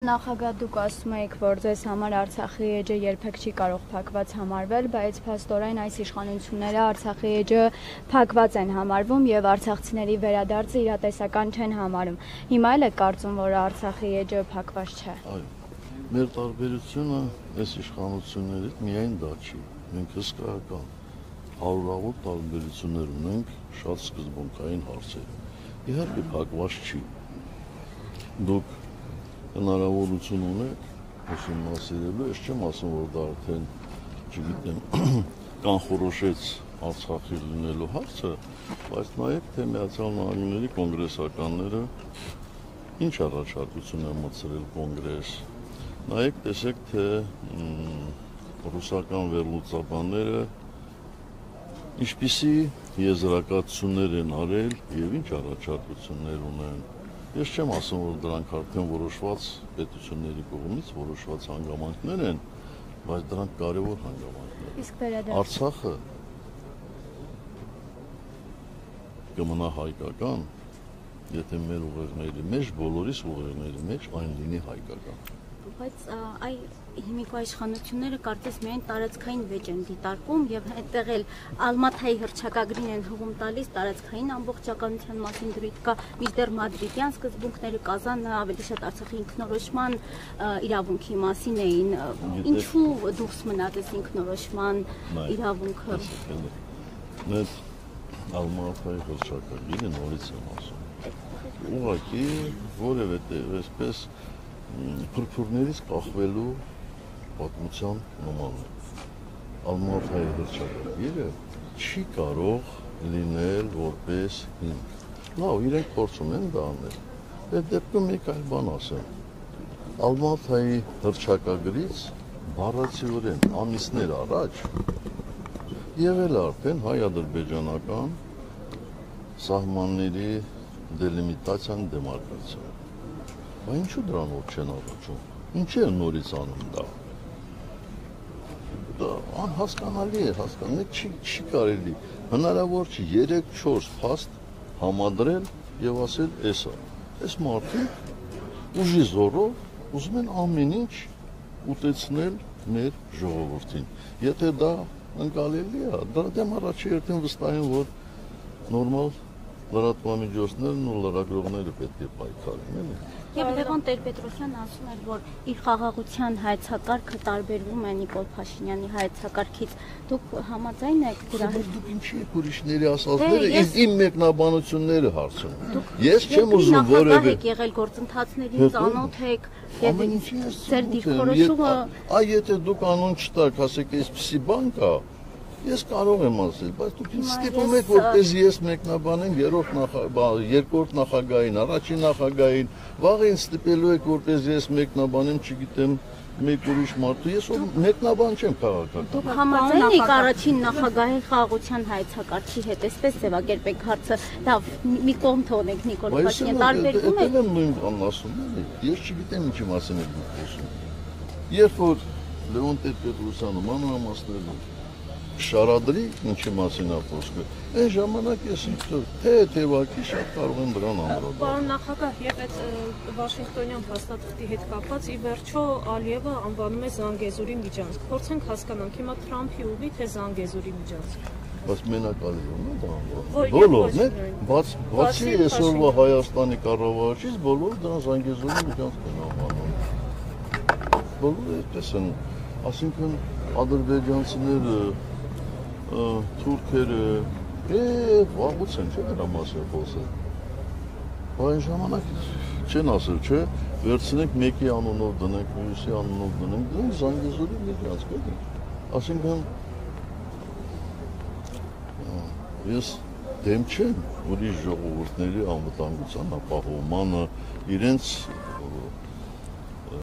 Նախագահ դուք ասում եք, որ ձեզ համար Արցախի էջը երբեք չի կարող փակված համարվել, բայց փաստորեն այս իշխանությունները Արցախի էջը փակված են համարվում եւ արցախցիների վերադարձը իրատեսական չեն համարում։ Հիմա էլ եք կարծում, որ Արցախի էջը փակված չէ։ Այո, մեր տարբերությունը այս իշխանություններից միայն դա չի։ Մենք հսկայական հարյուրավոր տարբերություններ ունենք շատ սկզբունքային հարցերում։ Իհարկե փակված չի։ Դուք հնարավորություն ունեք ուսումնասիրելու, ես չեմ ասում, որ դա արդեն, չգիտեմ, կանխորոշեց Արցախի լինելու հարցը, բայց նայեք, թե Միացյալ Նահանգների կոնգրեսականները ինչ առաջարկություն են մտցրել կոնգրես, նայեք, տեսեք, թե ռուսական վերլուծաբանները ինչպիսի եզրակացություններ են արել եւ ինչ առաջարկություններ ունեն։ Ես չեմ ասում, որ դրանք արդեն որոշված պետությունների կողմից որոշված հանգամանքներ են, բայց դրանք կարևոր հանգամանքներ են։ Արցախը կմնա հայկական, եթե մեր ուղեղների մեջ, բոլորիս ուղեղների մեջ այն լինի հայկական։ Բայց հիմիկվա իշխանությունները կարծես միայն տարածքային վեճ են դիտարկում եւ այդտեղ էլ Ալմաթայի հռչակագրին են հողում տալիս տարածքային ամբողջականության մասին դրույթ կա, մինչդեռ մադրիդյան սկզբունքները Կազանը ավելի շատ Արցախի ինքնորոշման իրավունքի մասին էին։ Ինչու դուրս մնաց այս ինքնորոշման իրավունքը։ Այդ Ալմաթայի հռչակագիրը նորից եմ ասում։ Ուղղակի որևէ այսպես փրփուրներից կախվելու պատմության նման է։ Ալմաթայի հռչակագիրը չի կարող լինել որպես հիմք։ Լավ, իրենք փորձում են դա անել։ Այդ դեպքում մեկ այլ բան ասեմ։ Ալմաթայի հռչակագրից բառացիորեն ամիսներ առաջ եղել արդեն հայ-ադրբեջանական սահմանների դելիմիտացիան դեմարկացիա։ Բայց ինչու դրանով չեն առաջում։ Ինչ է նորից անում դա։ Դա անհասկանալի է, հասկանալի չի կարելի։ Հնարավոր չի 3-4 փաստ համադրել եւ ասել էսա։ Այս մարդիկ ուժի զորով ուզում են ամեն ինչ ուտեցնել մեր ժողովրդին։ Եթե դա ընկալելի է, դրա դեմ առաջի երթին վստահ եմ, որ նորմալ լրատվամիջոցներն ու լրագրողները պետք է պայքարեն, էլի։ Եվ Լևոն Տեր-Պետրոսյանն ասում էր, որ իր խաղաղության հայեցակարգը տարբերվում է Նիկոլ Փաշինյանի հայեցակարգից։ Դուք համաձայն եք դրա հետ։ Դուք ինչի եք ուրիշների ասածները իմ մեկնաբանությունները հարցնում։ Ես չեմ ուզում որևէ եղել գործընթացներին ծանոթ եք եւ ձեր դիրքորոշումը։ Այ եթե դուք անուն չտաք, ասեք այսպեսի բան կա, ես կարող եմ ասել, բայց դուք ինձ ստիպում եք, որպես ես մեկնաբանեմ երկրորդ նախագահին, առաջին նախագահին, վաղ ինձ ստիպելու եք, որպես ես մեկնաբանեմ, չգիտեմ, մեկ ուրիշ մարդու, ես մեկնաբան չեմ քաղաքական։ Դուք համաձայն եք առաջին նախագահի խաղաղության հայեցակարգի հետ, այսպես ձևակերպեք հարցը, լավ, մի կողմ թողնենք Նիկոլ Փաշինյանը, տարբերվում է։ Ես եմ նույն բանն ասում, ես չգիտեմ ինչի մասին եք դուք խոսում։ Երբ որ Լևոն Տեր-Պետրոսյանը մանրամասներում շարադրի, ինչի մասին է խոսքը, այն ժամանակ ես թեթևակի շատ կարող եմ դրան անդրադառնալ։ Պարոն նախագահ, եւ այդ Վաշինգտոնյան փաստաթղթի հետ կապված ի վերջո Ալիևը անվանում է Զանգեզուրի միջանցք։ Փորձենք հասկանանք հիմա Թրամփի ուղի թե Զանգեզուրի միջանցք։ Բայց մենակ Ալիևն է դա անվանում։ Բոլորն է, բացի այսօրվա Հայաստանի կառավարչից, բոլորը դրան Զանգեզուրի միջանցք են անվանում։ Բոլորը այդպես են, ասինքն ադրբեջանցիները թուրքերը վաղուց են, չէ՞ դրա մասին խոսել։ Այն ժամանակ չեն ասել, չէ՞, վերցնենք մեկի անունով դնենք, մյուսի անունով դնենք, դրանք Զանգեզուրի միջանցք է։ Այսինքն ես դեմ չեմ ուրիշ ժողովուրդների անվտանգության ապահովմանը, իրենց